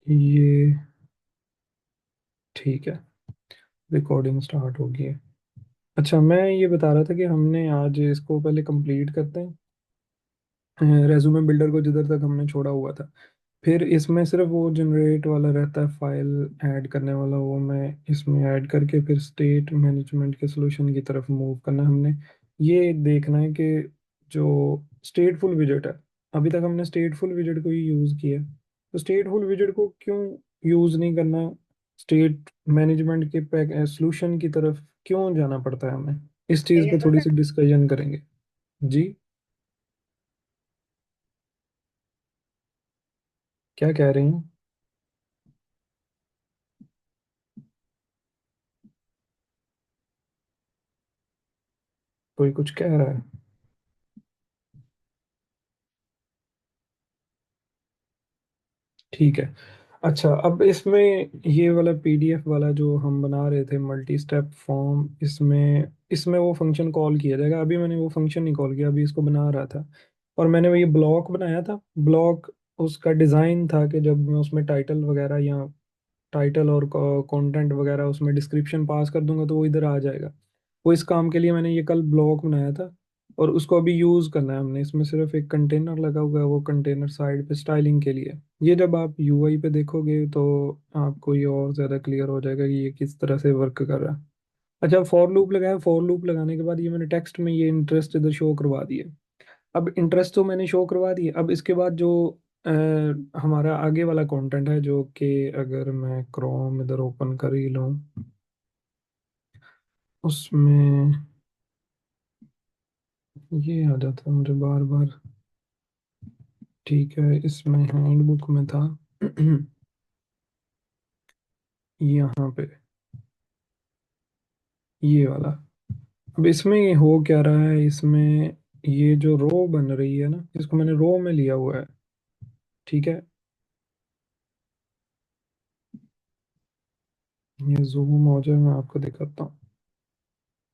ये ठीक है, रिकॉर्डिंग स्टार्ट होगी। अच्छा, मैं ये बता रहा था कि हमने आज इसको पहले कंप्लीट करते हैं, रेज्यूमे बिल्डर को जिधर तक हमने छोड़ा हुआ था। फिर इसमें सिर्फ वो जनरेट वाला रहता है, फाइल ऐड करने वाला, वो मैं इसमें ऐड करके फिर स्टेट मैनेजमेंट के सोल्यूशन की तरफ मूव करना है हमने। ये देखना है कि जो स्टेटफुल विजेट है, अभी तक हमने स्टेटफुल विजेट को ही यूज़ किया है, तो स्टेटफुल विजेट को क्यों यूज़ नहीं करना, स्टेट मैनेजमेंट के सोल्यूशन की तरफ क्यों जाना पड़ता है हमें, इस चीज़ ये पे तो थोड़ी फिर सी डिस्कशन करेंगे। जी, क्या कह रही हैं? कोई कुछ कह रहा है? ठीक है। अच्छा, अब इसमें ये वाला पीडीएफ वाला जो हम बना रहे थे मल्टी स्टेप फॉर्म, इसमें इसमें वो फंक्शन कॉल किया जाएगा। अभी मैंने वो फंक्शन नहीं कॉल किया, अभी इसको बना रहा था, और मैंने वो ये ब्लॉक बनाया था। ब्लॉक उसका डिज़ाइन था कि जब मैं उसमें टाइटल वगैरह या टाइटल और कंटेंट वगैरह उसमें डिस्क्रिप्शन पास कर दूंगा तो वो इधर आ जाएगा। वो इस काम के लिए मैंने ये कल ब्लॉक बनाया था, और उसको अभी यूज़ करना है हमने। इसमें सिर्फ एक कंटेनर लगा हुआ है, वो कंटेनर साइड पे स्टाइलिंग के लिए। ये जब आप यूआई पे देखोगे तो आपको ये और ज़्यादा क्लियर हो जाएगा कि ये किस तरह से वर्क कर रहा है। अच्छा, फॉर लूप लगाया, फॉर लूप लगाने के बाद ये मैंने टेक्स्ट में ये इंटरेस्ट इधर शो करवा दिए। अब इंटरेस्ट तो मैंने शो करवा दिए, अब इसके बाद जो अ, हमारा आगे वाला कंटेंट है, जो कि अगर मैं क्रोम इधर ओपन कर ही लूँ, उसमें ये आ जाता है मुझे बार बार। ठीक है, इसमें हैंडबुक में था यहाँ पे ये वाला। अब इसमें ये हो क्या रहा है, इसमें ये जो रो बन रही है ना, इसको मैंने रो में लिया हुआ है। ठीक है, ये जूम हो जाए, मैं आपको दिखाता हूँ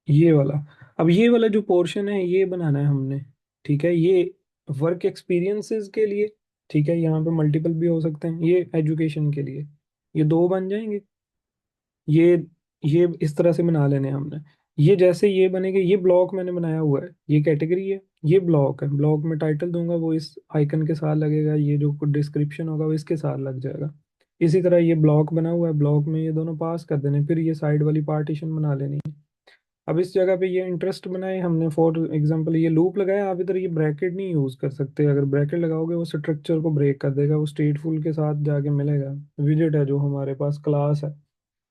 ये वाला। अब ये वाला जो पोर्शन है ये बनाना है हमने। ठीक है, ये वर्क एक्सपीरियंसेस के लिए। ठीक है, यहाँ पे मल्टीपल भी हो सकते हैं, ये एजुकेशन के लिए, ये दो बन जाएंगे। ये ये इस तरह से बना लेने हैं हमने। ये जैसे ये बनेंगे, ये ब्लॉक मैंने बनाया हुआ है, ये कैटेगरी है, ये ब्लॉक है। ब्लॉक में टाइटल दूंगा, वो इस आइकन के साथ लगेगा, ये जो डिस्क्रिप्शन होगा वो इसके साथ लग जाएगा। इसी तरह ये ब्लॉक बना हुआ है, ब्लॉक में ये दोनों पास कर देने, फिर ये साइड वाली पार्टीशन बना लेनी है। अब इस जगह पे ये इंटरेस्ट बनाए हमने, फॉर एग्जांपल ये लूप लगाया। आप इधर ये ब्रैकेट नहीं यूज कर सकते, अगर ब्रैकेट लगाओगे वो स्ट्रक्चर को ब्रेक कर देगा, वो स्टेटफुल के साथ जाके मिलेगा। विजेट है जो हमारे पास क्लास है,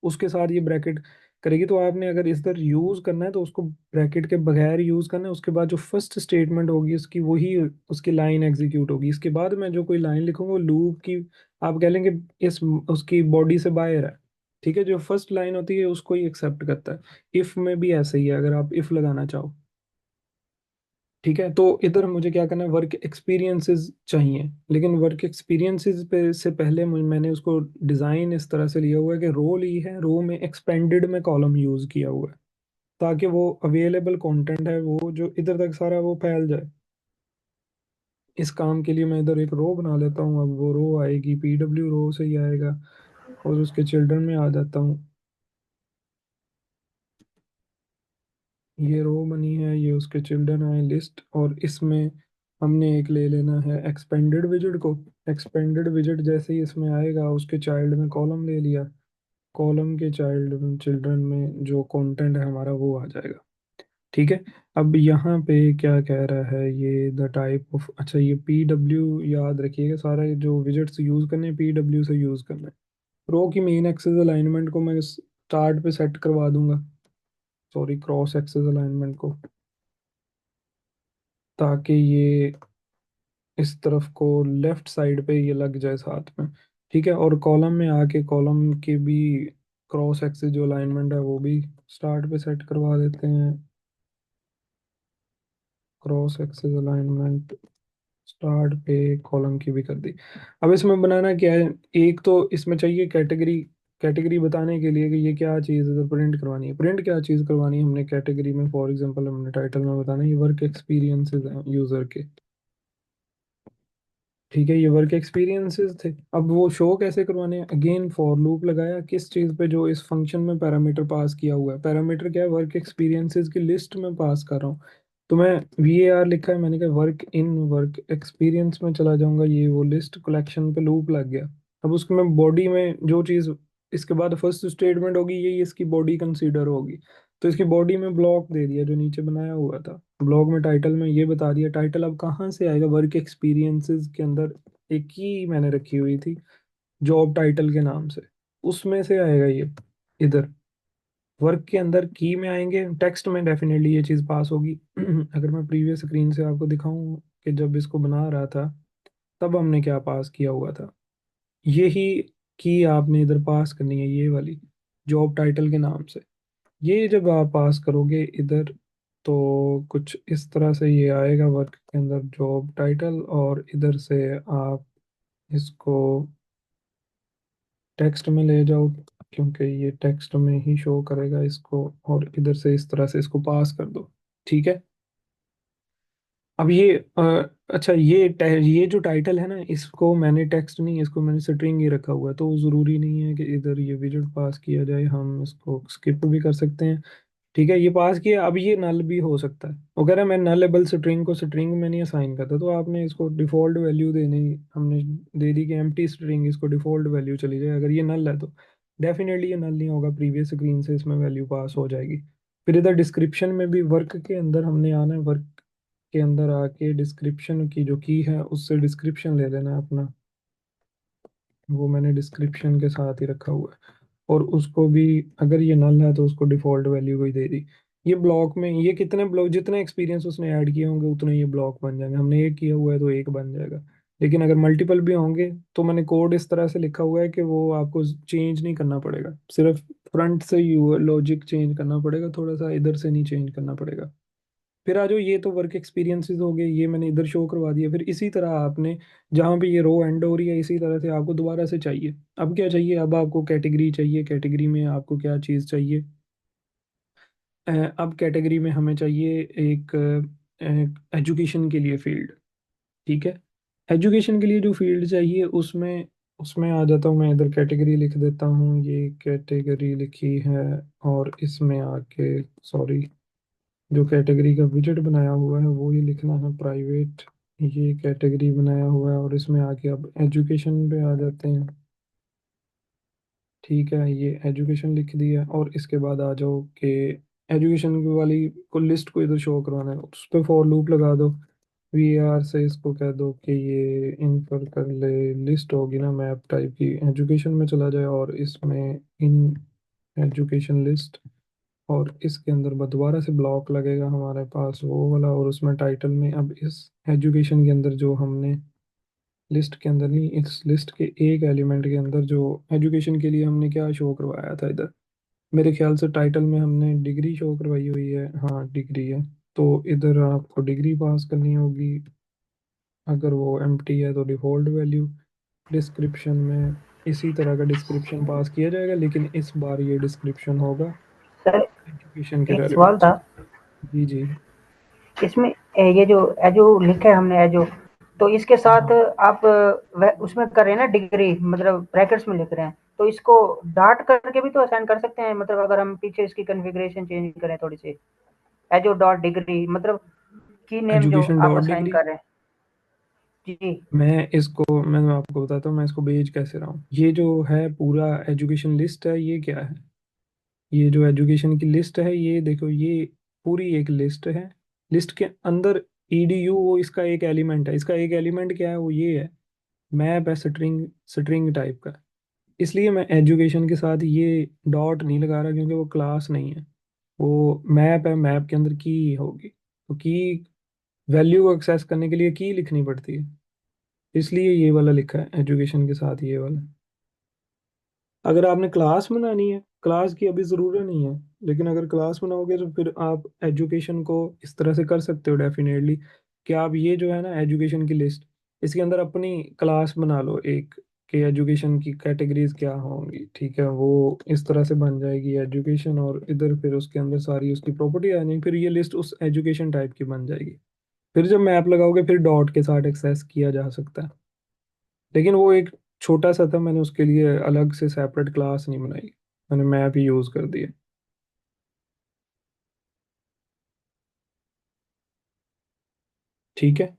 उसके साथ ये ब्रैकेट करेगी। तो आपने अगर इस तरह यूज करना है तो उसको ब्रैकेट के बगैर यूज करना है। उसके बाद जो फर्स्ट स्टेटमेंट होगी उसकी, वही उसकी लाइन एग्जीक्यूट होगी। इसके बाद मैं जो कोई लाइन लिखूंगा वो लूप की, आप कह लेंगे इस उसकी बॉडी से बाहर है। ठीक है, जो फर्स्ट लाइन होती है उसको ही एक्सेप्ट करता है। इफ में भी ऐसे ही है, अगर आप इफ लगाना चाहो। ठीक है, तो इधर मुझे क्या करना है, वर्क एक्सपीरियंसेस चाहिए। लेकिन वर्क एक्सपीरियंसेस पे से पहले मैंने उसको डिज़ाइन इस तरह से लिया हुआ है कि रो ली है, रो में एक्सपेंडेड में कॉलम यूज़ किया हुआ है, ताकि वो अवेलेबल कंटेंट है वो जो इधर तक सारा वो फैल जाए। इस काम के लिए मैं इधर एक रो बना लेता हूँ। अब वो रो आएगी, पीडब्ल्यू रो से ही आएगा, और उसके चिल्ड्रन में आ जाता हूँ। ये रो बनी है, ये उसके चिल्ड्रन आए लिस्ट, और इसमें हमने एक ले लेना है एक्सपेंडेड विजेट को। एक्सपेंडेड विजेट जैसे ही इसमें आएगा, उसके चाइल्ड में कॉलम ले लिया, कॉलम के चाइल्ड चिल्ड्रन में जो कंटेंट है हमारा वो आ जाएगा। ठीक है, अब यहाँ पे क्या कह रहा है ये, द टाइप ऑफ, अच्छा ये पी डब्ल्यू याद रखिएगा, सारा जो विजेट्स यूज करने पी डब्ल्यू से यूज करना है। रो की मेन एक्सेस अलाइनमेंट को मैं स्टार्ट पे सेट करवा दूंगा, सॉरी क्रॉस एक्सेस अलाइनमेंट को, ताकि ये इस तरफ को लेफ्ट साइड पे ये लग जाए साथ में। ठीक है, और कॉलम में आके कॉलम के भी क्रॉस एक्सिस जो अलाइनमेंट है वो भी स्टार्ट पे सेट करवा देते हैं। क्रॉस एक्सिस अलाइनमेंट स्टार्ट पे कॉलम की भी कर दी। अब इसमें बनाना क्या है, एक तो इसमें चाहिए कैटेगरी। कैटेगरी बताने के लिए कि ये क्या चीज़ इधर प्रिंट करवानी है, प्रिंट क्या चीज़ करवानी है हमने कैटेगरी में। फॉर एग्जांपल हमने टाइटल में बताना है ये वर्क एक्सपीरियंसेस हैं यूज़र के। ठीक है, ये वर्क एक्सपीरियंसेस थे। अब वो शो कैसे करवाने हैं, अगेन फॉर लूप लगाया किस चीज़ पे, जो इस फंक्शन में पैरामीटर पास किया हुआ है। पैरामीटर क्या है, वर्क एक्सपीरियंसेस की लिस्ट में पास कर रहा हूँ। तो मैं VAR लिखा है, मैंने कहा वर्क इन वर्क एक्सपीरियंस में चला जाऊंगा, ये वो लिस्ट कलेक्शन पे लूप लग गया। अब उसके में बॉडी में जो चीज़ इसके बाद फर्स्ट स्टेटमेंट होगी, यही इसकी बॉडी कंसीडर होगी। तो इसकी बॉडी में ब्लॉक दे दिया जो नीचे बनाया हुआ था। ब्लॉग में टाइटल में ये बता दिया, टाइटल अब कहाँ से आएगा, वर्क एक्सपीरियंसेस के अंदर एक की मैंने रखी हुई थी जॉब टाइटल के नाम से, उसमें से आएगा ये। इधर वर्क के अंदर की में आएंगे, टेक्स्ट में डेफिनेटली ये चीज़ पास होगी। अगर मैं प्रीवियस स्क्रीन से आपको दिखाऊं कि जब इसको बना रहा था तब हमने क्या पास किया हुआ था, यही की आपने इधर पास करनी है, ये वाली जॉब टाइटल के नाम से। ये जब आप पास करोगे इधर तो कुछ इस तरह से ये आएगा वर्क के अंदर जॉब टाइटल, और इधर से आप इसको टेक्स्ट में ले जाओ, क्योंकि ये टेक्स्ट में ही शो करेगा इसको, और इधर से इस तरह से इसको पास कर दो। ठीक है। अब ये अच्छा, ये जो टाइटल है ना, इसको मैंने टेक्स्ट नहीं, इसको मैंने स्ट्रिंग ही रखा हुआ है, तो ज़रूरी नहीं है कि इधर ये विजेट पास किया जाए, हम इसको स्किप भी कर सकते हैं। ठीक है, ये पास किया। अब ये नल भी हो सकता है, वो कह रहा है मैं नलेबल स्ट्रिंग को स्ट्रिंग में नहीं असाइन करता, तो आपने इसको डिफॉल्ट वैल्यू देनी, हमने दे दी कि एम्प्टी स्ट्रिंग, इसको डिफॉल्ट वैल्यू चली जाए। अगर ये नल है तो डेफिनेटली ये नल नहीं होगा, प्रीवियस स्क्रीन से इसमें वैल्यू पास हो जाएगी। फिर इधर डिस्क्रिप्शन में भी वर्क के अंदर हमने आना है, वर्क के अंदर आके डिस्क्रिप्शन की जो की है उससे डिस्क्रिप्शन ले लेना है अपना, वो मैंने डिस्क्रिप्शन के साथ ही रखा हुआ है। और उसको भी, अगर ये नल है तो उसको डिफॉल्ट वैल्यू को ही दे दी। ये ब्लॉक में ये कितने ब्लॉक, जितने एक्सपीरियंस उसने ऐड किए होंगे उतने ये ब्लॉक बन जाएंगे। हमने एक किया हुआ है तो एक बन जाएगा, लेकिन अगर मल्टीपल भी होंगे तो मैंने कोड इस तरह से लिखा हुआ है कि वो आपको चेंज नहीं करना पड़ेगा, सिर्फ फ्रंट से यू लॉजिक चेंज करना पड़ेगा, थोड़ा सा इधर से नहीं चेंज करना पड़ेगा। फिर आ जाओ, ये तो वर्क एक्सपीरियंसेस हो गए, ये मैंने इधर शो करवा दिया। फिर इसी तरह आपने जहाँ पे ये रो एंड हो रही है, इसी तरह से आपको दोबारा से चाहिए। अब क्या चाहिए, अब आपको कैटेगरी चाहिए। कैटेगरी में आपको क्या चीज़ चाहिए, अब कैटेगरी में हमें चाहिए एक एजुकेशन के लिए फील्ड। ठीक है, एजुकेशन के लिए जो फील्ड चाहिए उसमें उसमें आ जाता हूँ मैं, इधर कैटेगरी लिख देता हूँ, ये कैटेगरी लिखी है। और इसमें आके, सॉरी, जो कैटेगरी का विजेट बनाया हुआ है वो ही लिखना है, प्राइवेट। ये कैटेगरी बनाया हुआ है, और इसमें आके अब एजुकेशन पे आ जाते हैं। ठीक है, ये एजुकेशन लिख दिया, और इसके बाद आ जाओ कि एजुकेशन वाली को लिस्ट को इधर शो करवाना है, उस पर फॉर लूप लगा दो। VAR से इसको कह दो कि ये इनफर कर ले, लिस्ट होगी ना मैप टाइप की, एजुकेशन में चला जाए, और इसमें इन एजुकेशन लिस्ट, और इसके अंदर दोबारा से ब्लॉक लगेगा हमारे पास वो वाला, और उसमें टाइटल में अब इस एजुकेशन के अंदर जो हमने लिस्ट के अंदर नहीं, इस लिस्ट के एक एलिमेंट के अंदर जो एजुकेशन के लिए हमने क्या शो करवाया था इधर, मेरे ख्याल से टाइटल में हमने डिग्री शो करवाई हुई है, हाँ डिग्री है। तो इधर आपको डिग्री पास करनी होगी, अगर वो एम्प्टी है तो डिफॉल्ट वैल्यू। डिस्क्रिप्शन में इसी तरह का डिस्क्रिप्शन पास किया जाएगा, लेकिन इस बार ये डिस्क्रिप्शन होगा सर एजुकेशन के एक सवाल रेलेवेंस। था जी जी। इसमें, ये जो एजो लिखा है हमने एजो, तो इसके साथ हाँ, आप उसमें कर रहे हैं ना डिग्री, मतलब ब्रैकेट्स में लिख रहे हैं, तो इसको डॉट करके भी तो असाइन कर सकते हैं, मतलब अगर हम पीछे इसकी कॉन्फ़िगरेशन चेंज करें थोड़ी सी, एजो डॉट डिग्री, मतलब की नेम जो एजुकेशन आप डॉट असाइन डिग्री। कर रहे हैं। जी। मैं आपको बताता हूँ, मैं इसको भेज कैसे रहा हूँ। ये जो है पूरा एजुकेशन लिस्ट है, ये क्या है, ये जो एजुकेशन की लिस्ट है, ये देखो, ये पूरी एक लिस्ट है। लिस्ट के अंदर EDU वो इसका एक एलिमेंट है, इसका एक एलिमेंट क्या है, वो ये है, मैप है, स्ट्रिंग, स्ट्रिंग टाइप का। इसलिए मैं एजुकेशन के साथ ये डॉट नहीं लगा रहा, क्योंकि वो क्लास नहीं है, वो मैप है, मैप के अंदर की होगी, तो की वैल्यू को एक्सेस करने के लिए की लिखनी पड़ती है, इसलिए ये वाला लिखा है एजुकेशन के साथ ये वाला। अगर आपने क्लास बनानी है, क्लास की अभी ज़रूरत नहीं है, लेकिन अगर क्लास बनाओगे तो फिर आप एजुकेशन को इस तरह से कर सकते हो डेफिनेटली, कि आप ये जो है ना एजुकेशन की लिस्ट, इसके अंदर अपनी क्लास बना लो एक, कि एजुकेशन की कैटेगरीज क्या होंगी। ठीक है, वो इस तरह से बन जाएगी एजुकेशन, और इधर फिर उसके अंदर सारी उसकी प्रॉपर्टी आ जाएगी, फिर ये लिस्ट उस एजुकेशन टाइप की बन जाएगी। फिर जब मैप लगाओगे फिर डॉट के साथ एक्सेस किया जा सकता है। लेकिन वो एक छोटा सा था, मैंने उसके लिए अलग से सेपरेट क्लास नहीं बनाई, मैंने मैप ही यूज कर दिया। ठीक है।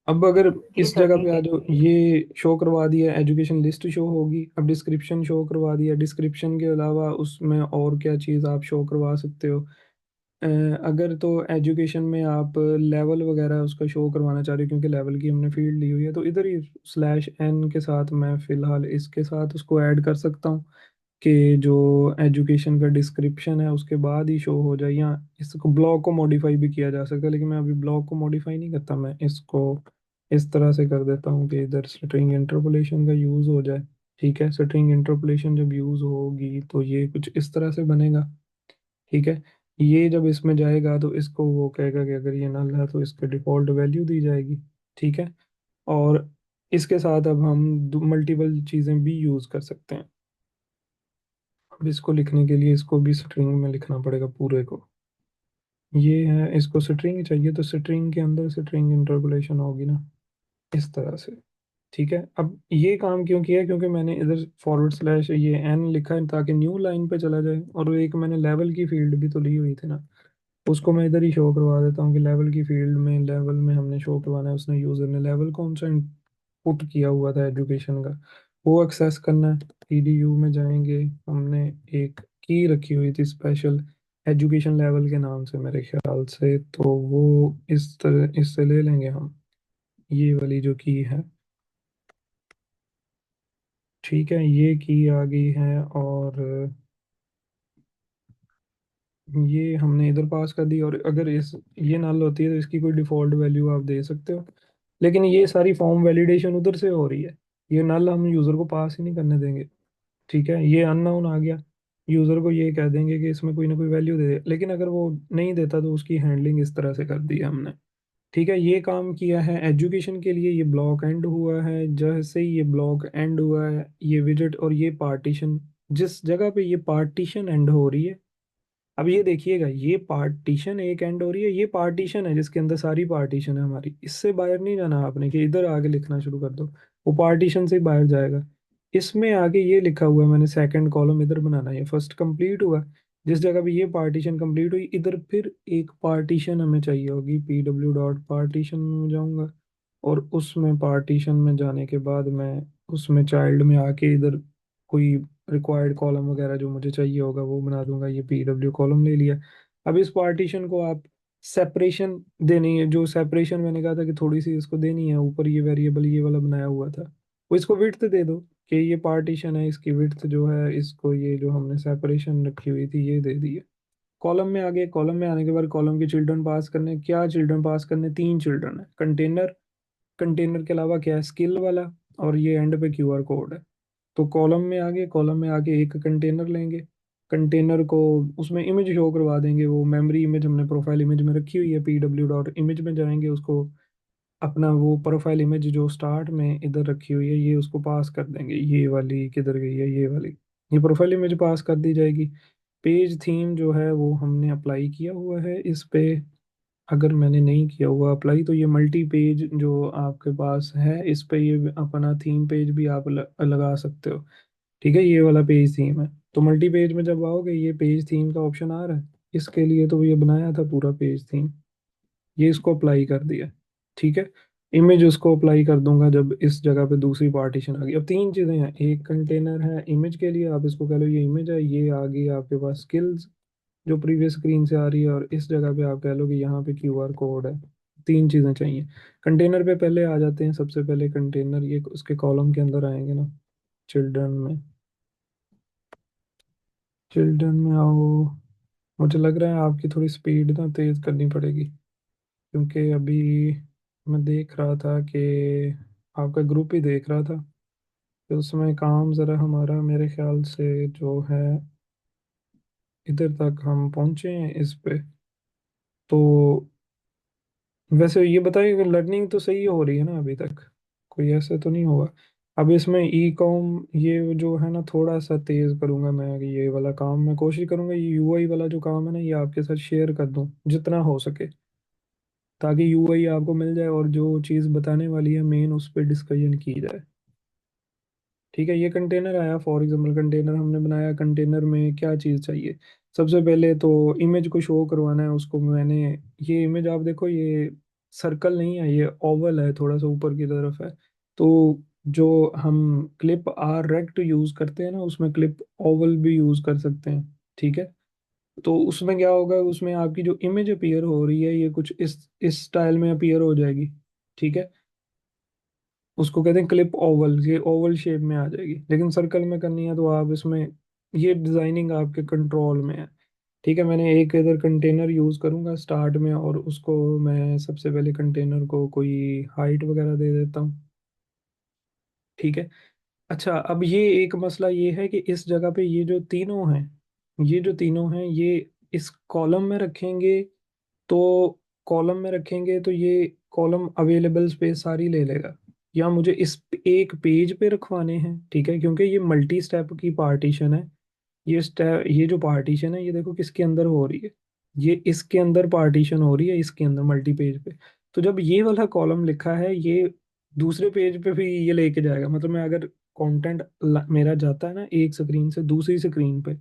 अब अगर जी इस सर जगह पे ठीक आ है। जाओ, ये शो करवा दिया, एजुकेशन लिस्ट शो होगी। अब डिस्क्रिप्शन शो करवा दिया, डिस्क्रिप्शन के अलावा उसमें और क्या चीज़ आप शो करवा सकते हो। अ, अगर तो एजुकेशन में आप लेवल वगैरह उसका शो करवाना चाह रहे हो, क्योंकि लेवल की हमने फील्ड ली हुई है, तो इधर ही /n के साथ मैं फिलहाल इसके साथ उसको ऐड कर सकता हूँ कि जो एजुकेशन का डिस्क्रिप्शन है उसके बाद ही शो हो जाए, या इसको ब्लॉग को मॉडिफाई भी किया जा सकता है, लेकिन मैं अभी ब्लॉग को मॉडिफाई नहीं करता, मैं इसको इस तरह से कर देता हूँ कि इधर स्ट्रिंग इंटरपोलेशन का यूज़ हो जाए। ठीक है, स्ट्रिंग इंटरपोलेशन जब यूज़ होगी तो ये कुछ इस तरह से बनेगा। ठीक है। ये जब इसमें जाएगा तो इसको वो कहेगा कि अगर ये नल है तो इसके डिफ़ॉल्ट वैल्यू दी जाएगी। ठीक है। और इसके साथ अब हम मल्टीपल चीज़ें भी यूज़ कर सकते हैं। अब इसको लिखने के लिए इसको भी स्ट्रिंग में लिखना पड़ेगा पूरे को। ये है, इसको स्ट्रिंग चाहिए तो स्ट्रिंग के अंदर स्ट्रिंग इंटरपोलेशन होगी ना, इस तरह से। ठीक है। अब ये काम क्यों किया, क्योंकि मैंने इधर / ये n लिखा है ताकि न्यू लाइन पे चला जाए, और वो एक मैंने लेवल की फील्ड भी तो ली हुई थी ना, उसको मैं इधर ही शो करवा देता हूँ कि लेवल की फील्ड में, लेवल में हमने शो करवाना है, उसने यूजर ने लेवल कौन सा इनपुट किया हुआ था एजुकेशन का, वो एक्सेस करना है। edu में जाएंगे, हमने एक की रखी हुई थी स्पेशल एजुकेशन लेवल के नाम से मेरे ख्याल से, तो वो इस तरह इससे ले लेंगे हम, ये वाली जो की है। ठीक है, ये की आ गई है, और ये हमने इधर पास कर दी, और अगर इस ये नल होती है तो इसकी कोई डिफॉल्ट वैल्यू आप दे सकते हो, लेकिन ये सारी फॉर्म वैलिडेशन उधर से हो रही है, ये नल हम यूज़र को पास ही नहीं करने देंगे। ठीक है, ये अननोन आ गया, यूज़र को ये कह देंगे कि इसमें कोई ना कोई वैल्यू दे दे, लेकिन अगर वो नहीं देता तो उसकी हैंडलिंग इस तरह से कर दी है हमने। ठीक है, ये काम किया है एजुकेशन के लिए, ये ब्लॉक एंड हुआ है, जैसे ही ये ब्लॉक एंड हुआ है ये विजिट और ये पार्टीशन, जिस जगह पे ये पार्टीशन एंड हो रही है, अब ये देखिएगा, ये पार्टीशन एक एंड हो रही है, ये पार्टीशन है जिसके अंदर सारी पार्टीशन है हमारी, इससे बाहर नहीं जाना आपने कि इधर आगे लिखना शुरू कर दो, वो पार्टीशन से ही बाहर जाएगा। इसमें आगे ये लिखा हुआ है, मैंने सेकंड कॉलम इधर बनाना है, फर्स्ट कंप्लीट हुआ, जिस जगह भी ये पार्टीशन कंप्लीट हुई, इधर फिर एक पार्टीशन हमें चाहिए होगी, pw.partition में जाऊंगा, और उसमें पार्टीशन में जाने के बाद मैं उसमें चाइल्ड में आके इधर कोई रिक्वायर्ड कॉलम वगैरह जो मुझे चाहिए होगा वो बना दूंगा, ये pw कॉलम ले लिया। अब इस पार्टीशन को आप सेपरेशन देनी है, जो सेपरेशन मैंने कहा था कि थोड़ी सी इसको देनी है, ऊपर ये वेरिएबल ये वाला बनाया हुआ था, वो इसको विड्थ दे दो कि ये पार्टीशन है, इसकी विड्थ जो है, इसको ये जो हमने सेपरेशन रखी हुई थी ये दे दी है। कॉलम में आ गए, कॉलम में आने के बाद कॉलम के चिल्ड्रन पास करने, क्या चिल्ड्रन पास करने, 3 चिल्ड्रन है, कंटेनर, कंटेनर के अलावा क्या है, स्किल वाला, और ये एंड पे QR कोड है। तो कॉलम में आगे, कॉलम में आके एक कंटेनर लेंगे, कंटेनर को उसमें इमेज शो करवा देंगे, वो मेमोरी इमेज हमने प्रोफाइल इमेज में रखी हुई है, pw.image में जाएंगे, उसको अपना वो प्रोफाइल इमेज जो स्टार्ट में इधर रखी हुई है ये उसको पास कर देंगे, ये वाली किधर गई है, ये वाली, ये प्रोफाइल इमेज पास कर दी जाएगी। पेज थीम जो है वो हमने अप्लाई किया हुआ है इस पे, अगर मैंने नहीं किया हुआ अप्लाई तो ये मल्टी पेज जो आपके पास है इस पे ये अपना थीम पेज भी आप लगा सकते हो। ठीक है, ये वाला पेज थीम है, तो मल्टी पेज में जब आओगे ये पेज थीम का ऑप्शन आ रहा है, इसके लिए तो ये बनाया था पूरा पेज थीम, ये इसको अप्लाई कर दिया। ठीक है, इमेज उसको अप्लाई कर दूंगा जब इस जगह पे दूसरी पार्टीशन आ गई। अब 3 चीजें हैं, एक कंटेनर है इमेज के लिए, आप इसको कह लो ये इमेज है, ये आ गई आपके पास स्किल्स जो प्रीवियस स्क्रीन से आ रही है, और इस जगह पे आप कह लो कि यहाँ पे QR कोड है। 3 चीजें चाहिए। कंटेनर पे पहले आ जाते हैं, सबसे पहले कंटेनर, ये उसके कॉलम के अंदर आएंगे ना, चिल्ड्रन में, चिल्ड्रन में आओ। मुझे लग रहा है आपकी थोड़ी स्पीड ना तेज करनी पड़ेगी, क्योंकि अभी मैं देख रहा था कि आपका ग्रुप ही देख रहा था, तो उसमें काम ज़रा हमारा मेरे ख्याल से जो है इधर तक हम पहुंचे हैं इस पे। तो वैसे ये बताइए कि लर्निंग तो सही हो रही है ना अभी तक, कोई ऐसे तो नहीं होगा। अब इसमें ई कॉम ये जो है ना थोड़ा सा तेज करूंगा मैं, ये वाला काम मैं कोशिश करूंगा, ये UI वाला जो काम है ना ये आपके साथ शेयर कर दूं जितना हो सके। ताकि यूआई आपको मिल जाए और जो चीज़ बताने वाली है मेन उस पर डिस्कशन की जाए। ठीक है, ये कंटेनर आया, फॉर एग्जांपल कंटेनर हमने बनाया, कंटेनर में क्या चीज़ चाहिए। सबसे पहले तो इमेज को शो करवाना है उसको मैंने। ये इमेज आप देखो, ये सर्कल नहीं है, ये ओवल है, थोड़ा सा ऊपर की तरफ है। तो जो हम क्लिप आर रेक्ट यूज़ करते हैं ना, उसमें क्लिप ओवल भी यूज़ कर सकते हैं। ठीक है, तो उसमें क्या होगा, उसमें आपकी जो इमेज अपीयर हो रही है ये कुछ इस स्टाइल में अपीयर हो जाएगी। ठीक है, उसको कहते हैं क्लिप ओवल, ये ओवल शेप में आ जाएगी। लेकिन सर्कल में करनी है तो आप इसमें, ये डिजाइनिंग आपके कंट्रोल में है। ठीक है, मैंने एक इधर कंटेनर यूज करूंगा स्टार्ट में, और उसको मैं सबसे पहले कंटेनर को कोई हाइट वगैरह दे देता हूँ। ठीक है, अच्छा अब ये एक मसला ये है कि इस जगह पे ये जो तीनों हैं, ये जो तीनों हैं ये इस कॉलम में रखेंगे, तो कॉलम में रखेंगे तो ये कॉलम अवेलेबल स्पेस सारी ले लेगा, या मुझे इस एक पेज पे रखवाने हैं। ठीक है, क्योंकि ये मल्टी स्टेप की पार्टीशन है। ये स्टेप, ये जो पार्टीशन है ये देखो किसके अंदर हो रही है, ये इसके अंदर पार्टीशन हो रही है, इसके अंदर मल्टी पेज पे। तो जब ये वाला कॉलम लिखा है, ये दूसरे पेज पे भी ये लेके जाएगा। मतलब मैं अगर कंटेंट मेरा जाता है ना एक स्क्रीन से दूसरी स्क्रीन पे,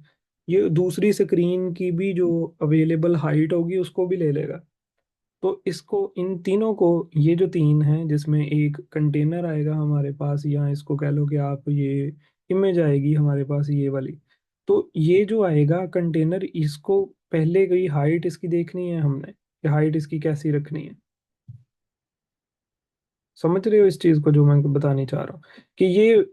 ये दूसरी स्क्रीन की भी जो अवेलेबल हाइट होगी उसको भी ले लेगा। तो इसको, इन तीनों को, ये जो तीन हैं जिसमें एक कंटेनर आएगा हमारे पास, या इसको कह लो कि आप ये इमेज आएगी हमारे पास ये वाली। तो ये जो आएगा कंटेनर, इसको पहले गई हाइट इसकी देखनी है हमने, कि हाइट इसकी कैसी रखनी है। समझ रहे हो इस चीज को जो मैं बतानी चाह रहा हूँ, कि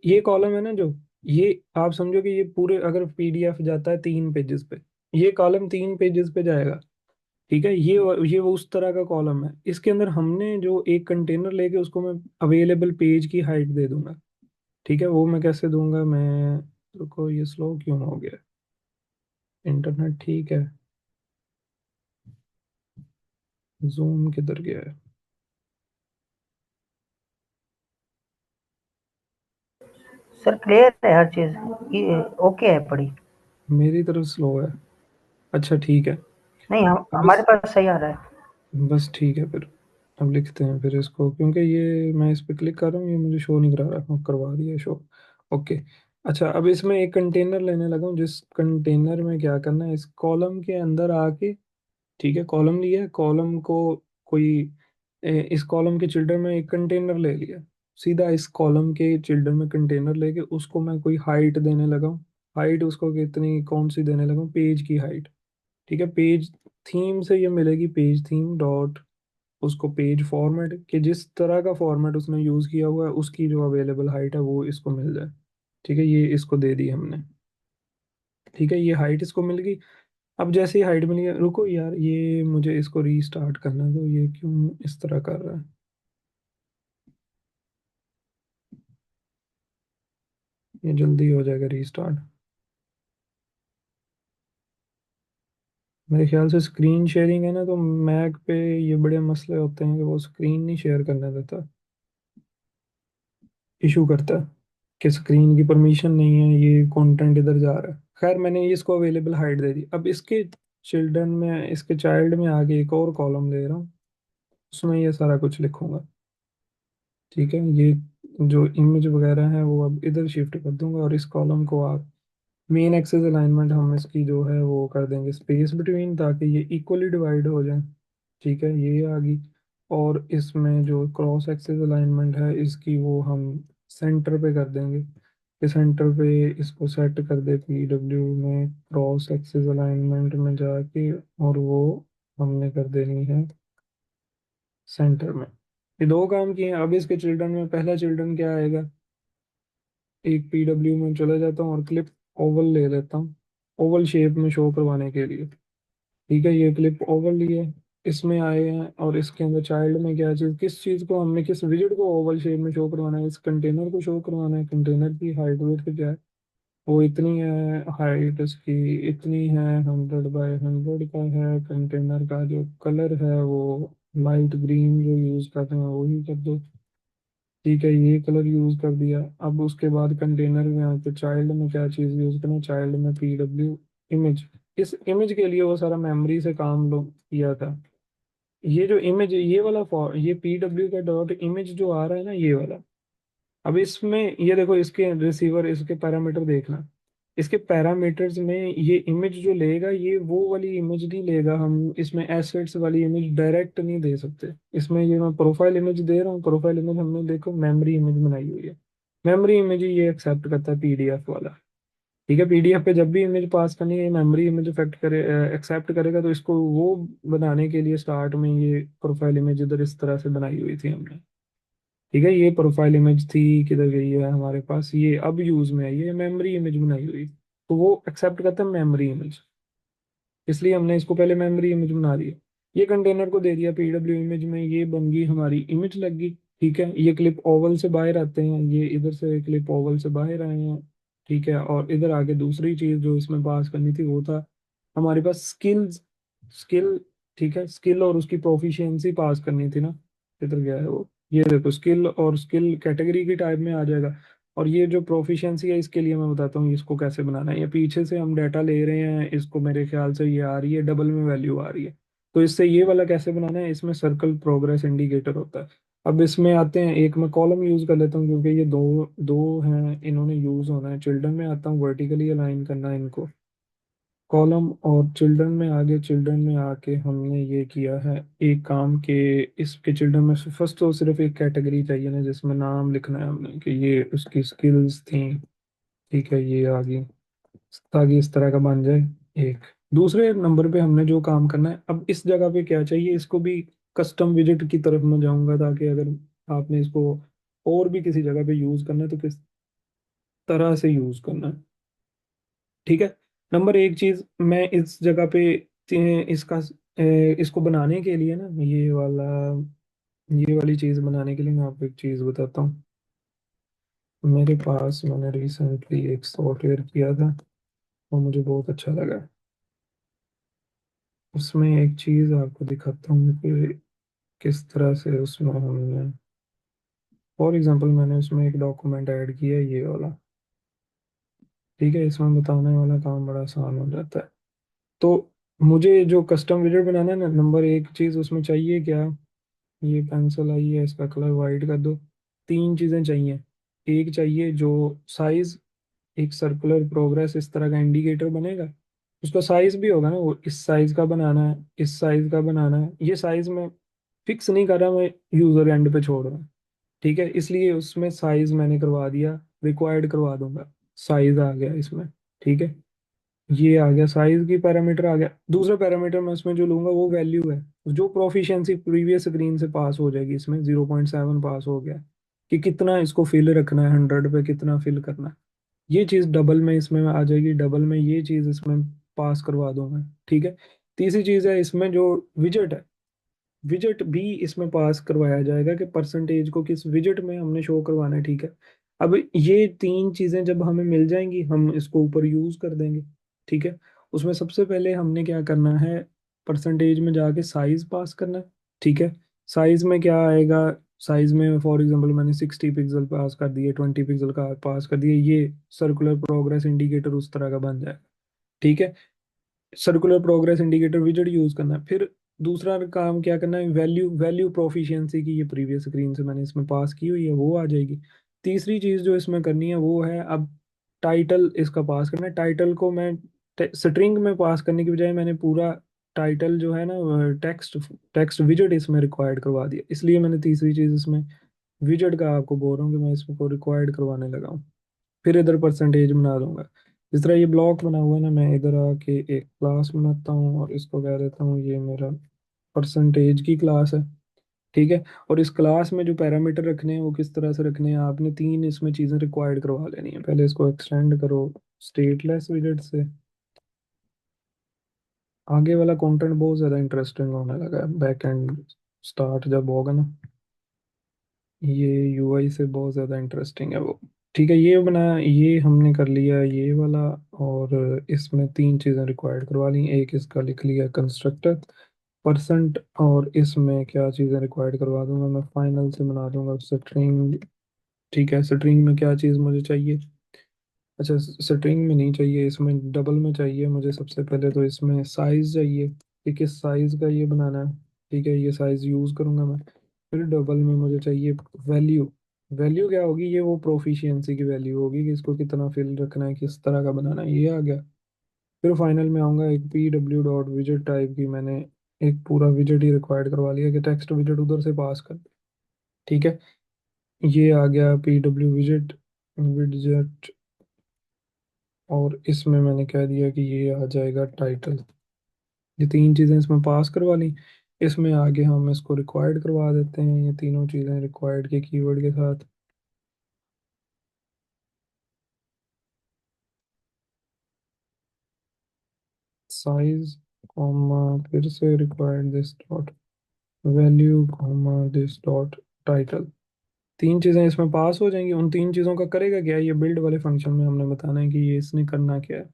ये कॉलम है ना जो, ये आप समझो कि ये पूरे, अगर पीडीएफ जाता है 3 पेजेस पे, ये कॉलम 3 पेजेस पे जाएगा। ठीक है, ये वो उस तरह का कॉलम है, इसके अंदर हमने जो एक कंटेनर लेके उसको मैं अवेलेबल पेज की हाइट दे दूंगा। ठीक है, वो मैं कैसे दूंगा मैं, रुको ये स्लो क्यों हो गया, इंटरनेट ठीक है, जूम किधर गया है। सर क्लियर है हर चीज, ये ओके है पड़ी। मेरी तरफ स्लो है, अच्छा ठीक है। नहीं, हम अब हमारे इस, पास सही आ रहा है। बस ठीक है फिर, अब लिखते हैं फिर इसको, क्योंकि ये मैं इस पे क्लिक कर रहा हूँ ये मुझे शो नहीं करा रहा, हाँ, करवा दिया शो। ओके, अच्छा अब इसमें एक कंटेनर लेने लगा हूँ, जिस कंटेनर में क्या करना है, इस कॉलम के अंदर आके, ठीक है कॉलम लिया है, कॉलम को कोई इस कॉलम के चिल्ड्रन में एक कंटेनर ले लिया, सीधा इस कॉलम के चिल्ड्रन में कंटेनर लेके उसको मैं कोई हाइट देने लगा हूँ। हाइट उसको कितनी, कौन सी देने लगा हूँ, पेज की हाइट। ठीक है, पेज थीम से ये मिलेगी, पेज थीम डॉट, उसको पेज फॉर्मेट के जिस तरह का फॉर्मेट उसने यूज़ किया हुआ है उसकी जो अवेलेबल हाइट है वो इसको मिल जाए। ठीक है, ये इसको दे दी हमने। ठीक है, ये हाइट इसको मिल गई। अब जैसे ही हाइट मिल गई, रुको यार ये मुझे इसको रीस्टार्ट करना दो, ये क्यों इस तरह कर रहा है। ये जल्दी हो जाएगा रीस्टार्ट। मेरे ख्याल से स्क्रीन शेयरिंग है ना, तो मैक पे ये बड़े मसले होते हैं कि वो स्क्रीन नहीं शेयर करने देता, इशू करता है कि स्क्रीन की परमिशन नहीं है, ये कंटेंट इधर जा रहा है। खैर मैंने इसको अवेलेबल हाइट दे दी। अब इसके चिल्ड्रन में, इसके चाइल्ड में आगे एक और कॉलम ले रहा हूँ, उसमें ये सारा कुछ लिखूंगा। ठीक है, ये जो इमेज वगैरह है वो अब इधर शिफ्ट कर दूंगा, और इस कॉलम को आप, मेन एक्सेस अलाइनमेंट हम इसकी जो है वो कर देंगे स्पेस बिटवीन, ताकि ये इक्वली डिवाइड हो जाए। ठीक है, ये आ गई। और इसमें जो क्रॉस एक्सेस अलाइनमेंट है इसकी वो हम सेंटर पे कर देंगे, कि सेंटर पे इसको सेट कर दे पीडब्ल्यू में क्रॉस एक्सेस अलाइनमेंट में जाके, और वो हमने कर देनी है सेंटर में। ये दो काम किए हैं। अब इसके चिल्ड्रन में पहला चिल्ड्रन क्या आएगा, एक पीडब्ल्यू में चले जाता हूँ और क्लिप ओवल ले लेता हूँ, ओवल शेप में शो करवाने के लिए। ठीक है, ये क्लिप ओवल लिए इसमें आए हैं, और इसके अंदर चाइल्ड में क्या चीज़, किस चीज़ को हमने, किस विजिट को ओवल शेप में शो करवाना है, इस कंटेनर को शो करवाना है। कंटेनर की हाइट वेट क्या है, वो इतनी है, हाइट इसकी इतनी है, 100 बाय 100 का है। कंटेनर का जो कलर है वो लाइट ग्रीन जो यूज़ करते हैं वही कर दो। ठीक है, ये कलर यूज कर दिया। अब उसके बाद कंटेनर में आके चाइल्ड में क्या चीज यूज करना, चाइल्ड में पीडब्ल्यू इमेज। इस इमेज के लिए वो सारा मेमोरी से काम लो किया था, ये जो इमेज, ये वाला ये पीडब्ल्यू का डॉट इमेज जो आ रहा है ना, ये वाला, अब इसमें ये देखो, इसके रिसीवर, इसके पैरामीटर देखना, इसके पैरामीटर्स में ये इमेज जो लेगा, ये वो वाली इमेज नहीं लेगा। हम इसमें एसेट्स वाली इमेज डायरेक्ट नहीं दे सकते। इसमें ये मैं प्रोफाइल इमेज दे रहा हूँ, प्रोफाइल इमेज हमने देखो मेमोरी इमेज बनाई हुई है। मेमोरी इमेज ये एक्सेप्ट करता है पीडीएफ वाला। ठीक है, पीडीएफ पे जब भी इमेज पास करनी है, मेमोरी इमेज इफेक्ट करे, एक्सेप्ट करेगा। तो इसको वो बनाने के लिए स्टार्ट में ये प्रोफाइल इमेज इधर इस तरह से बनाई हुई थी हमने। ठीक है, ये प्रोफाइल इमेज थी, किधर गई है हमारे पास, ये अब यूज में आई है, मेमोरी इमेज बनाई हुई। तो वो एक्सेप्ट करता है मेमोरी इमेज, इसलिए हमने इसको पहले मेमोरी इमेज बना दिया। ये कंटेनर को दे दिया पीडब्ल्यू इमेज में, ये बन गई हमारी इमेज लग गई। ठीक है, ये क्लिप ओवल से बाहर आते हैं, ये इधर से क्लिप ओवल से बाहर आए हैं। ठीक है, और इधर आगे दूसरी चीज जो इसमें पास करनी थी वो था हमारे पास स्किल्स, स्किल। ठीक है, स्किल और उसकी प्रोफिशिएंसी पास करनी थी ना। इधर गया है वो, ये देखो स्किल, और स्किल कैटेगरी की टाइप में आ जाएगा। और ये जो प्रोफिशिएंसी है, इसके लिए मैं बताता हूँ इसको कैसे बनाना है। ये पीछे से हम डाटा ले रहे हैं, इसको मेरे ख्याल से ये आ रही है, डबल में वैल्यू आ रही है। तो इससे ये वाला कैसे बनाना है, इसमें सर्कल प्रोग्रेस इंडिकेटर होता है। अब इसमें आते हैं, एक मैं कॉलम यूज कर लेता हूँ क्योंकि ये दो दो हैं, इन्होंने यूज होना है। चिल्ड्रन में आता हूँ, वर्टिकली अलाइन करना है इनको, कॉलम। और चिल्ड्रन में आगे, चिल्ड्रन में आके हमने ये किया है एक काम के, इसके चिल्ड्रन में फर्स्ट तो सिर्फ एक कैटेगरी चाहिए ना जिसमें नाम लिखना है हमने कि ये उसकी स्किल्स थी। ठीक है, ये आ गई, ताकि इस तरह का बन जाए एक। दूसरे नंबर पे हमने जो काम करना है, अब इस जगह पे क्या चाहिए, इसको भी कस्टम विजिट की तरफ मैं जाऊंगा, ताकि अगर आपने इसको और भी किसी जगह पे यूज करना है तो किस तरह से यूज करना है। ठीक है, नंबर एक चीज मैं इस जगह पे इसका इसको बनाने के लिए ना, ये वाली चीज बनाने के लिए मैं आपको एक चीज बताता हूँ। मेरे पास, मैंने रिसेंटली एक सॉफ्टवेयर किया था और मुझे बहुत अच्छा लगा। उसमें एक चीज आपको दिखाता हूँ कि किस तरह से उसमें हमने, फॉर एग्जांपल मैंने उसमें एक डॉक्यूमेंट ऐड किया है, ये वाला। ठीक है, इसमें बताने वाला काम बड़ा आसान हो जाता है। तो मुझे जो कस्टम विजेट बनाना है ना, नंबर एक चीज उसमें चाहिए क्या, ये पेंसिल आई है, इसका कलर वाइट कर दो। तीन चीजें चाहिए। एक चाहिए जो साइज, एक सर्कुलर प्रोग्रेस इस तरह का इंडिकेटर बनेगा। उसका साइज भी होगा ना, वो इस साइज का बनाना है, इस साइज का बनाना है। ये साइज मैं फिक्स नहीं कर रहा, मैं यूजर एंड पे छोड़ रहा हूँ। ठीक है, इसलिए उसमें साइज मैंने करवा दिया, रिक्वायर्ड करवा दूंगा। साइज आ गया इसमें। ठीक है, ये आ गया, साइज की पैरामीटर आ गया। दूसरा पैरामीटर मैं इसमें जो लूंगा वो वैल्यू है, जो प्रोफिशिएंसी प्रीवियस स्क्रीन से पास हो जाएगी। इसमें 0.7 पास हो गया, कि कितना इसको फिल रखना है, 100 पे कितना फिल करना है। ये चीज़ डबल में इसमें आ जाएगी, डबल में ये चीज़ इसमें पास करवा दूंगा। ठीक है, तीसरी चीज़ है इसमें जो विजेट है, विजेट भी इसमें पास करवाया जाएगा कि परसेंटेज को किस विजेट में हमने शो करवाना है। ठीक है, अब ये तीन चीजें जब हमें मिल जाएंगी, हम इसको ऊपर यूज कर देंगे। ठीक है, उसमें सबसे पहले हमने क्या करना है, परसेंटेज में जाके साइज पास करना है। ठीक है, साइज में क्या आएगा, साइज में फॉर एग्जांपल मैंने 60 पिक्सल पास कर दिए, 20 पिक्सल का पास कर दिए, ये सर्कुलर प्रोग्रेस इंडिकेटर उस तरह का बन जाएगा। ठीक है, सर्कुलर प्रोग्रेस इंडिकेटर विजेट यूज करना है। फिर दूसरा काम क्या करना है, वैल्यू, वैल्यू प्रोफिशिएंसी की, ये प्रीवियस स्क्रीन से मैंने इसमें पास की हुई है, वो आ जाएगी। तीसरी चीज जो इसमें करनी है वो है अब टाइटल इसका पास करना है। टाइटल को मैं स्ट्रिंग में पास करने की बजाय मैंने पूरा टाइटल जो है ना, टेक्स्ट, टेक्स्ट विजेट इसमें रिक्वायर्ड करवा दिया। इसलिए मैंने तीसरी चीज इसमें विजेट का आपको बोल रहा हूँ कि मैं इसको रिक्वायर्ड करवाने लगा हूँ। फिर इधर परसेंटेज बना दूंगा। जिस तरह ये ब्लॉक बना हुआ है ना, मैं इधर आके एक क्लास बनाता हूँ और इसको कह देता हूँ ये मेरा परसेंटेज की क्लास है। ठीक है, और इस क्लास में जो पैरामीटर रखने हैं वो किस तरह से रखने हैं, आपने तीन इसमें चीज़ें रिक्वायर्ड करवा लेनी है। पहले इसको एक्सटेंड करो स्टेटलेस विजेट से। आगे वाला कंटेंट बहुत ज़्यादा इंटरेस्टिंग होने लगा है, बैक एंड स्टार्ट जब होगा ना, ये यूआई से बहुत ज़्यादा इंटरेस्टिंग है वो। ठीक है, ये बना, ये हमने कर लिया ये वाला। और इसमें तीन चीज़ें रिक्वायर्ड करवा ली, एक इसका लिख लिया कंस्ट्रक्टर परसेंट, और इसमें क्या चीज़ें रिक्वायर्ड करवा दूंगा मैं, फाइनल से बना दूंगा स्ट्रिंग। ठीक है, स्ट्रिंग में क्या चीज़ मुझे चाहिए, अच्छा स्ट्रिंग में नहीं चाहिए, इसमें डबल में चाहिए मुझे। सबसे पहले तो इसमें साइज चाहिए कि किस साइज का ये बनाना है। ठीक है, ये साइज यूज करूंगा मैं। फिर डबल में मुझे चाहिए वैल्यू। वैल्यू क्या होगी, ये वो प्रोफिशिएंसी की वैल्यू होगी कि इसको कितना फिल रखना है, किस तरह का बनाना है, ये आ गया। फिर फाइनल में आऊंगा एक पी डब्ल्यू डॉट विजेट टाइप की, मैंने एक पूरा विजेट ही रिक्वायर्ड करवा लिया कि टेक्स्ट विजेट उधर से पास कर। ठीक है, ये आ गया पी डब्ल्यू विजेट विजेट। और इसमें मैंने कह दिया कि ये आ जाएगा टाइटल। ये तीन चीज़ें इसमें पास करवा ली। इसमें आगे हम इसको रिक्वायर्ड करवा देते हैं, ये तीनों चीज़ें रिक्वायर्ड के कीवर्ड के साथ। साइज कॉमा, फिर से required this dot value comma this dot title. तीन चीज़ें इसमें पास हो जाएंगी। उन तीन चीज़ों का करेगा क्या, ये बिल्ड वाले फंक्शन में हमने बताना है कि ये इसने करना क्या है।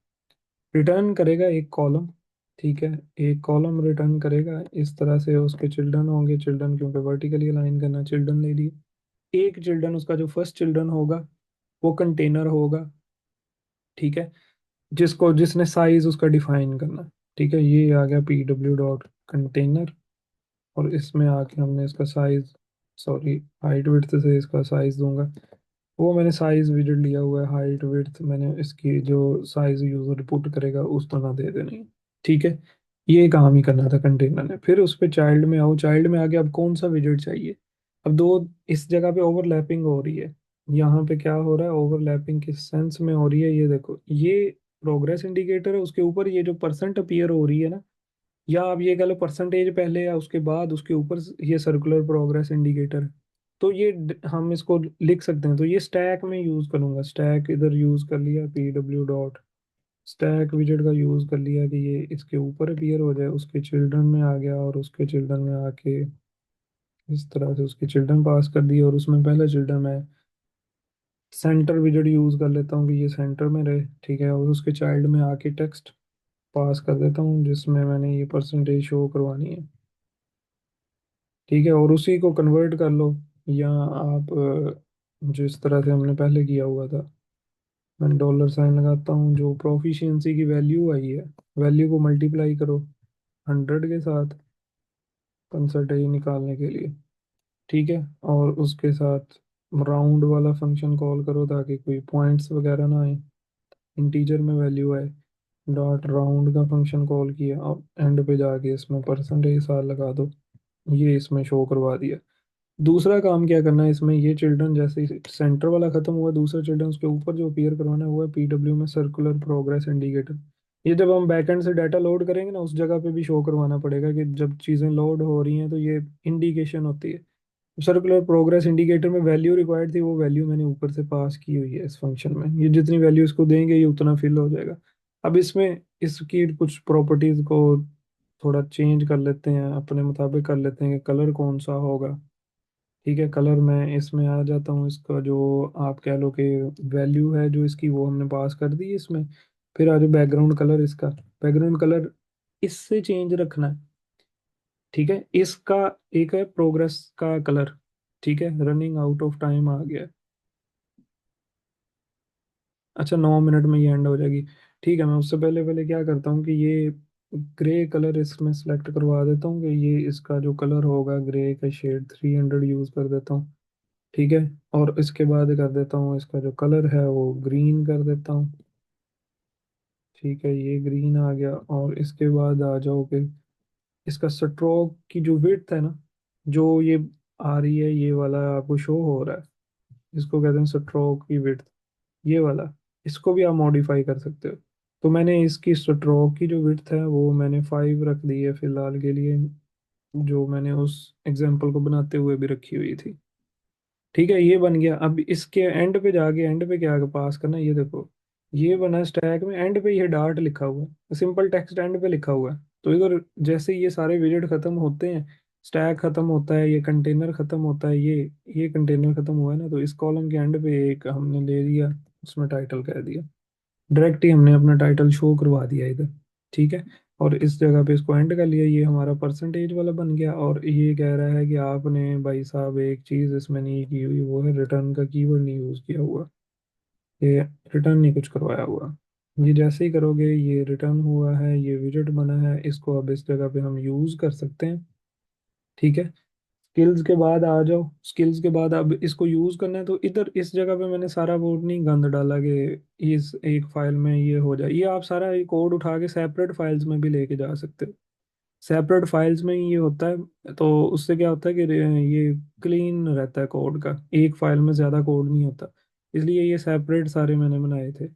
रिटर्न करेगा एक कॉलम। ठीक है, एक कॉलम रिटर्न करेगा, इस तरह से उसके चिल्ड्रन होंगे। चिल्ड्रन क्योंकि वर्टिकली अलाइन करना, चिल्ड्रन ले लिए। एक चिल्ड्रन, उसका जो फर्स्ट चिल्ड्रन होगा वो कंटेनर होगा। ठीक है, जिसको जिसने साइज उसका डिफाइन करना। ठीक है, ये आ गया पी डब्ल्यू डॉट कंटेनर। और इसमें आके हमने इसका साइज, सॉरी, हाइट विड्थ से इसका साइज दूंगा। वो मैंने साइज विजेट लिया हुआ है, हाइट विड्थ मैंने इसकी जो साइज यूजर पुट करेगा उस तरह दे देनी है। ठीक है, ये काम ही करना था कंटेनर ने। फिर उस पे चाइल्ड में आओ, चाइल्ड में आगे अब कौन सा विजेट चाहिए। अब दो, इस जगह पे ओवरलैपिंग हो रही है। यहाँ पे क्या हो रहा है, ओवरलैपिंग किस सेंस में हो रही है, ये देखो, ये प्रोग्रेस इंडिकेटर है, उसके ऊपर ये जो परसेंट अपीयर हो रही है ना, या आप ये कह लो परसेंटेज पहले या उसके बाद, उसके ऊपर ये सर्कुलर प्रोग्रेस इंडिकेटर। तो ये हम इसको लिख सकते हैं। तो ये स्टैक में यूज करूंगा, स्टैक इधर यूज कर लिया, पी डब्ल्यू डॉट स्टैक विजेट का यूज कर लिया कि ये इसके ऊपर अपीयर हो जाए, उसके चिल्ड्रन में आ गया, और उसके चिल्ड्रन में आके इस तरह से उसके चिल्ड्रन पास कर दिए। और उसमें पहला चिल्ड्रन मैं सेंटर विजेट यूज कर लेता हूँ कि ये सेंटर में रहे। ठीक है, और उसके चाइल्ड में आके टेक्स्ट पास कर देता हूँ जिसमें मैंने ये परसेंटेज शो करवानी है। ठीक है, और उसी को कन्वर्ट कर लो, या आप जिस तरह से हमने पहले किया हुआ था। मैं डॉलर साइन लगाता हूँ, जो प्रोफिशिएंसी की वैल्यू आई है, वैल्यू को मल्टीप्लाई करो 100 के साथ परसेंटेज निकालने के लिए। ठीक है, और उसके साथ राउंड वाला फंक्शन कॉल करो ताकि कोई पॉइंट्स वगैरह ना आए, इंटीजर में वैल्यू आए। डॉट राउंड का फंक्शन कॉल किया, और एंड पे जाके इसमें परसेंटेज साथ लगा दो। ये इसमें शो करवा दिया। दूसरा काम क्या करना है इसमें, ये चिल्ड्रन जैसे ही सेंटर वाला खत्म हुआ, दूसरा चिल्ड्रन उसके ऊपर जो अपीयर करवाना है वो है पीडब्ल्यू में सर्कुलर प्रोग्रेस इंडिकेटर। ये जब हम बैकएंड से डाटा लोड करेंगे ना, उस जगह पे भी शो करवाना पड़ेगा कि जब चीज़ें लोड हो रही हैं तो ये इंडिकेशन होती है। सर्कुलर प्रोग्रेस इंडिकेटर में वैल्यू रिक्वायर्ड थी, वो वैल्यू मैंने ऊपर से पास की हुई है इस फंक्शन में। ये जितनी वैल्यू इसको देंगे ये उतना फिल हो जाएगा। अब इसमें इसकी कुछ प्रॉपर्टीज को थोड़ा चेंज कर लेते हैं, अपने मुताबिक कर लेते हैं कि कलर कौन सा होगा। ठीक है, कलर मैं इसमें आ जाता हूँ, इसका जो आप कह लो कि वैल्यू है जो इसकी, वो हमने पास कर दी इसमें। फिर आ जाओ बैकग्राउंड कलर, इसका बैकग्राउंड कलर इससे चेंज रखना है। ठीक है, इसका एक है प्रोग्रेस का कलर। ठीक है, रनिंग आउट ऑफ टाइम आ गया। अच्छा, 9 मिनट में ये एंड हो जाएगी। ठीक है, मैं उससे पहले पहले क्या करता हूँ कि ये ग्रे कलर इसमें सेलेक्ट करवा देता हूँ कि ये इसका जो कलर होगा ग्रे का शेड 300 यूज कर देता हूँ। ठीक है, और इसके बाद कर देता हूँ इसका जो कलर है वो ग्रीन कर देता हूँ। ठीक है, ये ग्रीन आ गया। और इसके बाद आ जाओ कि इसका स्ट्रोक की जो विड्थ है ना, जो ये आ रही है, ये वाला आपको शो हो रहा है, इसको कहते हैं स्ट्रोक की विड्थ, ये वाला। इसको भी आप मॉडिफाई कर सकते हो। तो मैंने इसकी स्ट्रोक की जो विड्थ है वो मैंने 5 रख दी है फिलहाल के लिए, जो मैंने उस एग्जांपल को बनाते हुए भी रखी हुई थी। ठीक है, ये बन गया। अब इसके एंड पे जाके एंड पे क्या पास करना है, ये देखो, ये बना स्टैक में, एंड पे ये डार्ट लिखा हुआ है, सिंपल टेक्स्ट एंड पे लिखा हुआ है। तो इधर जैसे ये सारे विजेट खत्म होते हैं, स्टैक खत्म होता है, ये कंटेनर खत्म होता है, ये कंटेनर खत्म हुआ है ना, तो इस कॉलम के एंड पे एक हमने ले लिया, उसमें टाइटल कह दिया। डायरेक्ट ही हमने अपना टाइटल शो करवा दिया इधर। ठीक है, और इस जगह पे इसको एंड कर लिया, ये हमारा परसेंटेज वाला बन गया। और ये कह रहा है कि आपने भाई साहब एक चीज़ इसमें नहीं की हुई, वो है रिटर्न का कीवर्ड नहीं यूज़ किया हुआ। ये रिटर्न नहीं कुछ करवाया हुआ। ये जैसे ही करोगे ये रिटर्न हुआ है, ये विजेट बना है, इसको अब इस जगह पे हम यूज़ कर सकते हैं। ठीक है, स्किल्स के बाद आ जाओ। स्किल्स के बाद अब इसको यूज करना है, तो इधर इस जगह पे मैंने सारा वो नहीं गंद डाला कि इस एक फाइल में ये हो जाए। ये आप सारा कोड उठा के सेपरेट फाइल्स में भी लेके जा सकते हो। सेपरेट फाइल्स में ही ये होता है, तो उससे क्या होता है कि ये क्लीन रहता है कोड का, एक फाइल में ज़्यादा कोड नहीं होता। इसलिए ये सेपरेट सारे मैंने बनाए थे।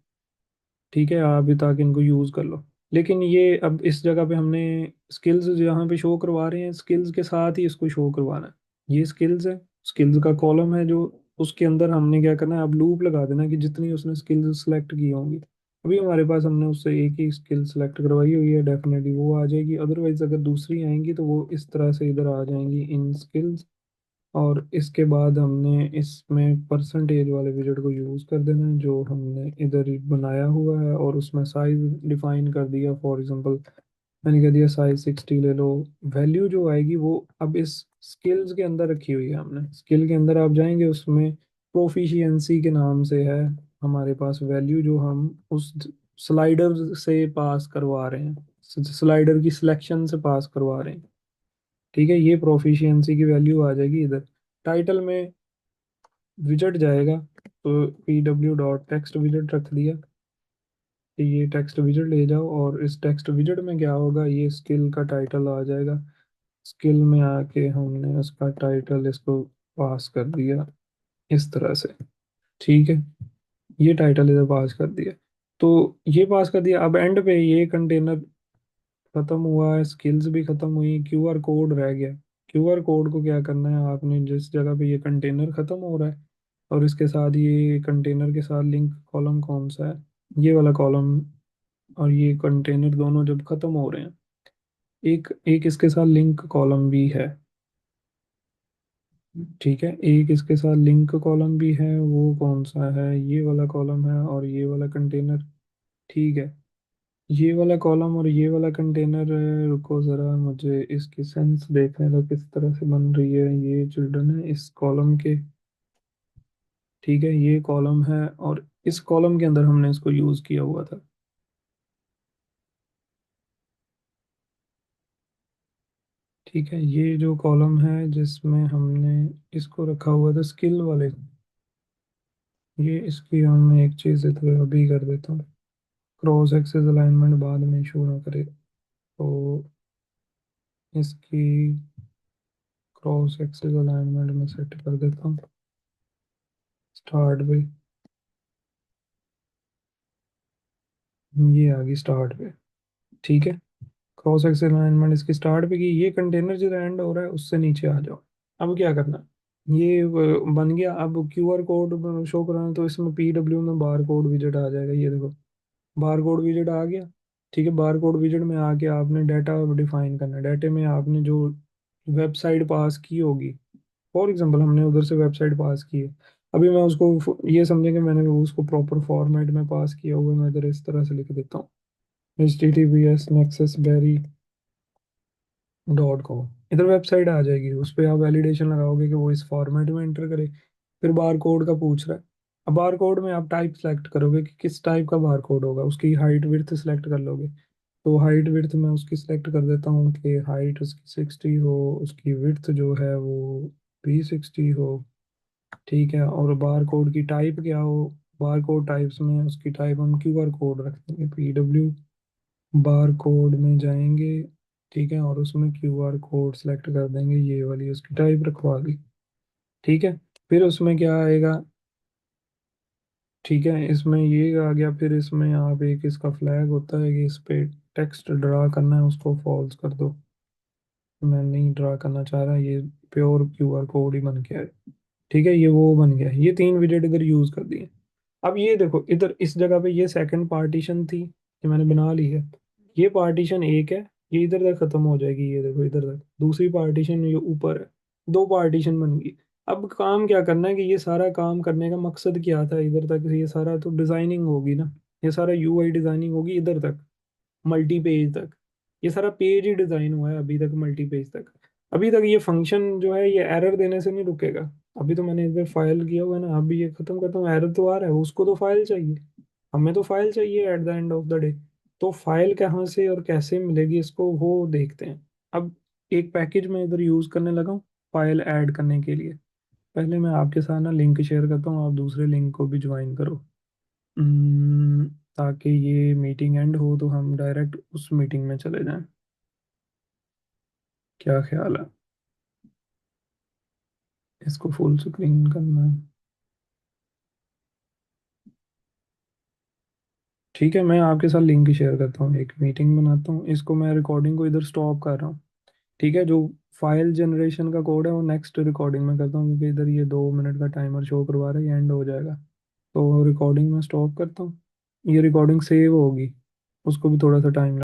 ठीक है, आप भी ताकि इनको यूज़ कर लो। लेकिन ये अब इस जगह पे हमने स्किल्स जहाँ पे शो करवा रहे हैं, स्किल्स के साथ ही इसको शो करवाना है। ये स्किल्स है, स्किल्स का कॉलम है जो, उसके अंदर हमने क्या करना है, अब लूप लगा देना है कि जितनी उसने स्किल्स सेलेक्ट की होंगी। अभी हमारे पास हमने उससे एक ही स्किल सेलेक्ट करवाई हुई है, डेफिनेटली वो आ जाएगी। अदरवाइज अगर दूसरी आएंगी तो वो इस तरह से इधर आ जाएंगी इन स्किल्स। और इसके बाद हमने इसमें परसेंटेज वाले विजेट को यूज़ कर देना है जो हमने इधर ही बनाया हुआ है, और उसमें साइज डिफाइन कर दिया। फॉर एग्जांपल मैंने कह दिया साइज 60 ले लो। वैल्यू जो आएगी वो अब इस स्किल्स के अंदर रखी हुई है हमने। स्किल के अंदर आप जाएंगे, उसमें प्रोफिशिएंसी के नाम से है हमारे पास वैल्यू, जो हम उस स्लाइडर से पास करवा रहे हैं, स्लाइडर की सिलेक्शन से पास करवा रहे हैं। ठीक है, ये प्रोफिशिएंसी की वैल्यू आ जाएगी इधर। टाइटल में विजेट जाएगा, तो पी डब्ल्यू डॉट टेक्स्ट विजेट रख दिया कि ये टेक्स्ट विजेट ले जाओ। और इस टेक्स्ट विजेट में क्या होगा, ये स्किल का टाइटल आ जाएगा। स्किल में आके हमने उसका टाइटल इसको पास कर दिया इस तरह से। ठीक है, ये टाइटल इधर पास कर दिया। तो ये पास कर दिया। अब एंड पे ये कंटेनर खत्म हुआ है, स्किल्स भी खत्म हुई, क्यूआर कोड रह गया। क्यूआर कोड को क्या करना है, आपने जिस जगह पे ये कंटेनर खत्म हो रहा है और इसके साथ ये कंटेनर के साथ लिंक कॉलम कौन सा है, ये वाला कॉलम, और ये कंटेनर दोनों जब खत्म हो रहे हैं, एक एक इसके साथ लिंक कॉलम भी है। ठीक है, एक इसके साथ लिंक कॉलम भी है, वो कौन सा है, ये वाला कॉलम है और ये वाला कंटेनर। ठीक है, ये वाला कॉलम और ये वाला कंटेनर। रुको ज़रा, मुझे इसकी सेंस देखने दो किस तरह से बन रही है। ये चिल्ड्रन है इस कॉलम के। ठीक है, ये कॉलम है और इस कॉलम के अंदर हमने इसको यूज़ किया हुआ था। ठीक है, ये जो कॉलम है जिसमें हमने इसको रखा हुआ था स्किल वाले, ये इसकी हम एक चीज़ इधर अभी कर देता हूँ। क्रॉस एक्सिस अलाइनमेंट बाद में शो ना करे, तो इसकी क्रॉस एक्सिस अलाइनमेंट में सेट कर देता हूँ स्टार्ट पे। ये आ गई स्टार्ट पे। ठीक है, क्रॉस एक्सिस अलाइनमेंट इसकी स्टार्ट पे की। ये कंटेनर जो एंड हो रहा है उससे नीचे आ जाओ। अब क्या करना है, ये बन गया। अब क्यूआर कोड शो कराना है, तो इसमें पीडब्ल्यू में बार कोड विजेट आ जाएगा। ये देखो, बार कोड विजेट आ गया। ठीक है, बार कोड विजेट में आके आपने डाटा डिफाइन करना है। डाटे में आपने जो वेबसाइट पास की होगी, फॉर एग्जांपल हमने उधर से वेबसाइट पास की है। अभी मैं उसको, ये समझे कि मैंने उसको प्रॉपर फॉर्मेट में पास किया हुआ है। मैं इधर इस तरह से लिख देता हूँ, https nexusberry.com। इधर वेबसाइट आ जाएगी, उस पर आप वैलिडेशन लगाओगे कि वो इस फॉर्मेट में एंटर करे। फिर बार कोड का पूछ रहा है। अब बार कोड में आप टाइप सेलेक्ट करोगे कि किस टाइप का बार कोड होगा, उसकी हाइट विड्थ सेलेक्ट कर लोगे। तो हाइट विड्थ मैं उसकी सिलेक्ट कर देता हूँ कि हाइट उसकी 60 हो, उसकी विड्थ जो है वो भी 60 हो। ठीक है, और बार कोड की टाइप क्या हो, बार कोड टाइप्स में उसकी टाइप हम क्यूआर कोड रख देंगे। पीडब्ल्यू बार कोड में जाएंगे। ठीक है, और उसमें क्यूआर कोड सेलेक्ट कर देंगे, ये वाली उसकी टाइप रखवा दी। ठीक है, फिर उसमें क्या आएगा, ठीक है, इसमें ये आ गया। फिर इसमें आप एक इसका फ्लैग होता है कि इस पे टेक्स्ट ड्रा करना है, उसको फॉल्स कर दो। मैं नहीं ड्रा करना चाह रहा, ये प्योर क्यूआर कोड ही बन गया है। ठीक है, ये वो बन गया। ये तीन विजेट इधर यूज कर दिए। अब ये देखो, इधर इस जगह पे ये सेकंड पार्टीशन थी कि मैंने बना ली है। ये पार्टीशन एक है, ये इधर तक खत्म हो जाएगी। ये देखो इधर तक दूसरी पार्टीशन ये ऊपर है, दो पार्टीशन बन गई। अब काम क्या करना है कि ये सारा काम करने का मकसद क्या था, इधर तक ये सारा तो डिजाइनिंग होगी ना। ये सारा यूआई डिजाइनिंग होगी इधर तक, मल्टी पेज तक। ये सारा पेज ही डिजाइन हुआ है अभी तक, मल्टी पेज तक। अभी तक ये फंक्शन जो है ये एरर देने से नहीं रुकेगा। अभी तो मैंने इधर फाइल किया हुआ है ना, अभी ये खत्म करता हूँ, एरर तो आ रहा है, उसको तो फाइल चाहिए। हमें तो फाइल चाहिए at the end of the day. तो फाइल कहाँ से और कैसे मिलेगी इसको वो देखते हैं अब। एक पैकेज में इधर यूज़ करने लगा हूँ फाइल ऐड करने के लिए। पहले मैं आपके साथ ना लिंक शेयर करता हूँ, आप दूसरे लिंक को भी ज्वाइन करो। हम्म, ताकि ये मीटिंग एंड हो तो हम डायरेक्ट उस मीटिंग में चले जाएं। क्या ख्याल है? इसको फुल स्क्रीन करना है। ठीक है, मैं आपके साथ लिंक शेयर करता हूँ, एक मीटिंग बनाता हूँ, इसको मैं रिकॉर्डिंग को इधर स्टॉप कर रहा हूँ। ठीक है, जो फाइल जनरेशन का कोड है वो नेक्स्ट रिकॉर्डिंग में करता हूँ, क्योंकि इधर ये 2 मिनट का टाइमर शो करवा रहा है, ये एंड हो जाएगा। तो रिकॉर्डिंग में स्टॉप करता हूँ, ये रिकॉर्डिंग सेव होगी, उसको भी थोड़ा सा टाइम